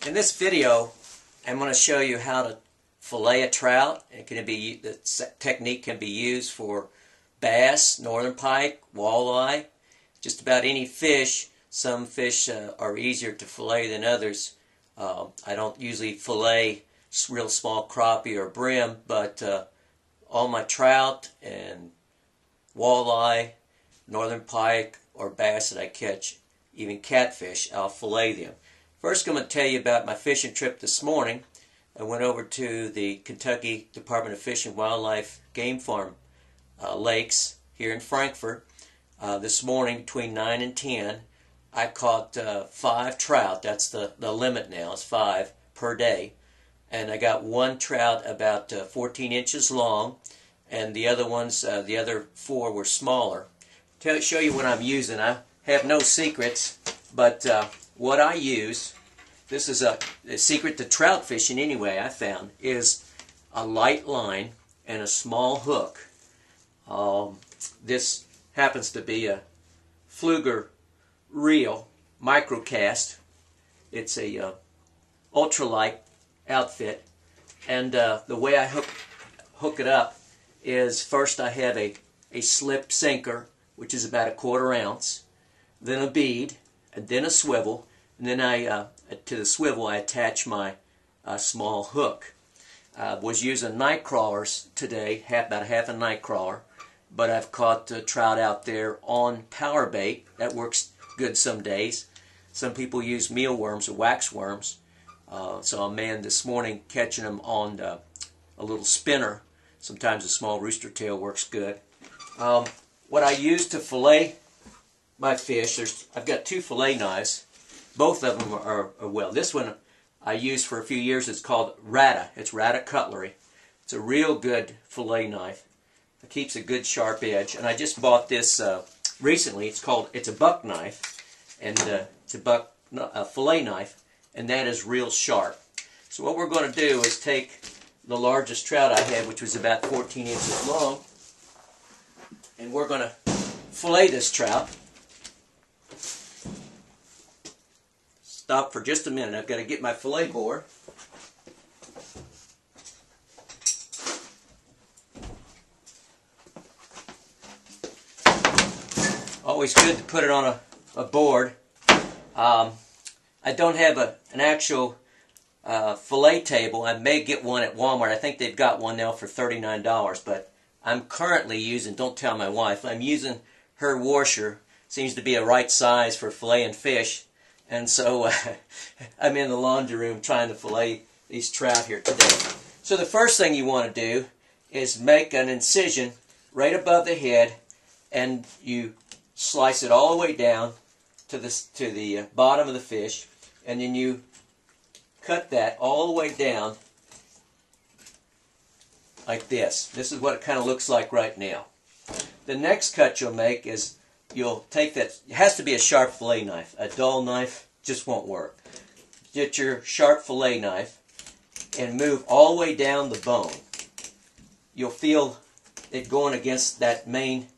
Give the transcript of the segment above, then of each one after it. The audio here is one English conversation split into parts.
In this video, I'm going to show you how to fillet a trout. The technique can be used for bass, northern pike, walleye, just about any fish. Some fish are easier to fillet than others. I don't usually fillet real small crappie or brim, but all my trout and walleye, northern pike, or bass that I catch, even catfish, I'll fillet them. First, I'm going to tell you about my fishing trip this morning. I went over to the Kentucky Department of Fish and Wildlife Game Farm lakes here in Frankfort. This morning between 9 and 10, I caught 5 trout. That's the limit now, it's 5 per day. And I got one trout about 14 inches long, and the other ones, the other 4 were smaller. Show you what I'm using. I have no secrets, but what I use, this is a secret to trout fishing anyway, I found, is a light line and a small hook. This happens to be a Fluger reel microcast. It's a ultralight outfit, and the way I hook it up is first I have a slip sinker, which is about 1/4 ounce, then a bead, and then a swivel, and then to the swivel I attach my small hook. Was using night crawlers today, about half a night crawler, but I've caught trout out there on power bait. That works good some days. Some people use mealworms or wax worms, so I'm man this morning catching them on a little spinner. Sometimes a small rooster tail works good. What I use to fillet my fish, I've got 2 fillet knives. Both of them are well. This one I used for a few years. It's called Rata. It's Rata cutlery. It's a real good fillet knife. It keeps a good sharp edge. And I just bought this recently. It's a buck knife, and it's a fillet knife, and that is real sharp. So what we're going to do is take the largest trout I had, which was about 14 inches long, and we're going to fillet this trout. Stop for just a minute. I've got to get my fillet board. Always good to put it on a board. I don't have an actual fillet table. I may get one at Walmart. I think they've got one now for $39, but I'm currently using, don't tell my wife, I'm using her washer. Seems to be a right size for filleting fish. And so I'm in the laundry room trying to fillet these trout here today. So the first thing you want to do is make an incision right above the head, and you slice it all the way down to the bottom of the fish, and then you cut that all the way down like this. This is what it kind of looks like right now. The next cut you'll make is you'll take that. It has to be a sharp fillet knife. A dull knife just won't work. Get your sharp fillet knife and move all the way down the bone. You'll feel it going against that main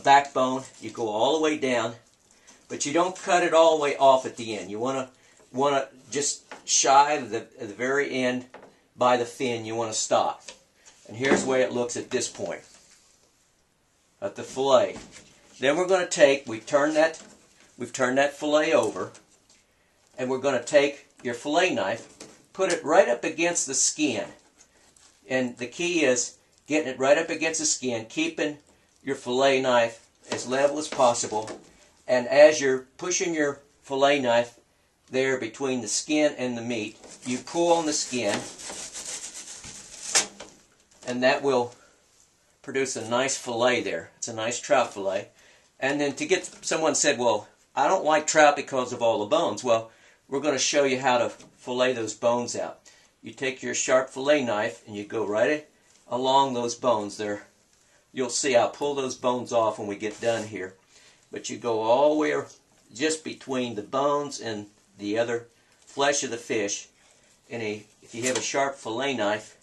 backbone. You go all the way down, but you don't cut it all the way off at the end. You want to just shy of the very end by the fin. You want to stop. And here's the way it looks at this point, at the fillet. Then we're going to take, we've turned that fillet over, and we're going to take your fillet knife, put it right up against the skin. And the key is getting it right up against the skin, keeping your fillet knife as level as possible. And as you're pushing your fillet knife there between the skin and the meat, you pull on the skin, and that will produce a nice fillet there. It's a nice trout fillet. And then someone said, well, I don't like trout because of all the bones. Well, we're going to show you how to fillet those bones out. You take your sharp fillet knife and you go right along those bones there. You'll see I'll pull those bones off when we get done here. But you go all the way just between the bones and the other flesh of the fish. And if you have a sharp fillet knife,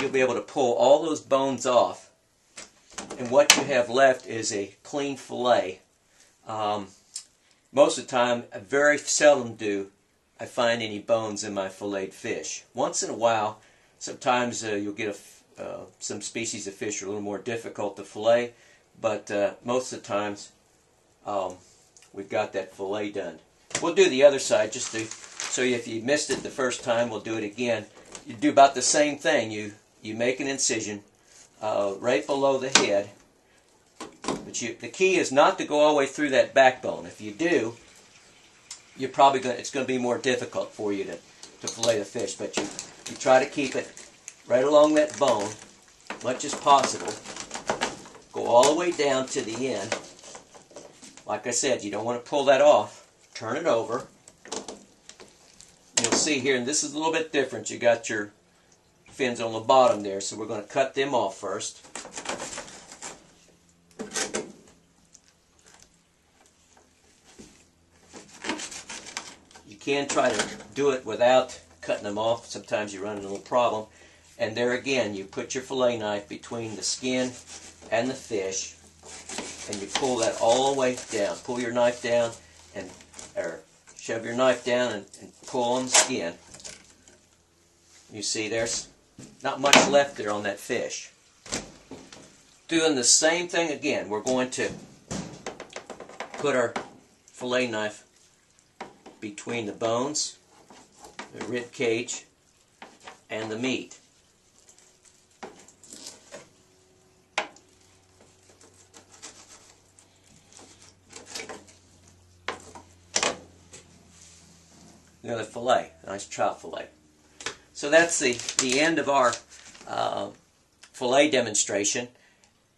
you'll be able to pull all those bones off. And what you have left is a clean fillet. Most of the time, I very seldom do I find any bones in my filleted fish. Once in a while, sometimes you'll get some species of fish are a little more difficult to fillet, but most of the times we've got that fillet done. We'll do the other side just to so if you missed it the first time, we'll do it again. You do about the same thing. You make an incision right below the head, but the key is not to go all the way through that backbone. If you do, you're probably it's going to be more difficult for you to fillet the fish. But you try to keep it right along that bone, much as possible. Go all the way down to the end. Like I said, you don't want to pull that off. Turn it over. You'll see here, and this is a little bit different. You got your fins on the bottom there, so we're going to cut them off first. You can try to do it without cutting them off. Sometimes you run into a little problem. And there again, you put your fillet knife between the skin and the fish, and you pull that all the way down. Pull your knife down, or shove your knife down and pull on the skin. You see there's not much left there on that fish. Doing the same thing again. We're going to put our fillet knife between the bones, the rib cage, and the meat. The fillet, nice trout fillet. So that's the end of our fillet demonstration,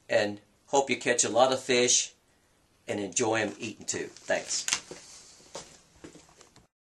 and hope you catch a lot of fish and enjoy them eating too. Thanks.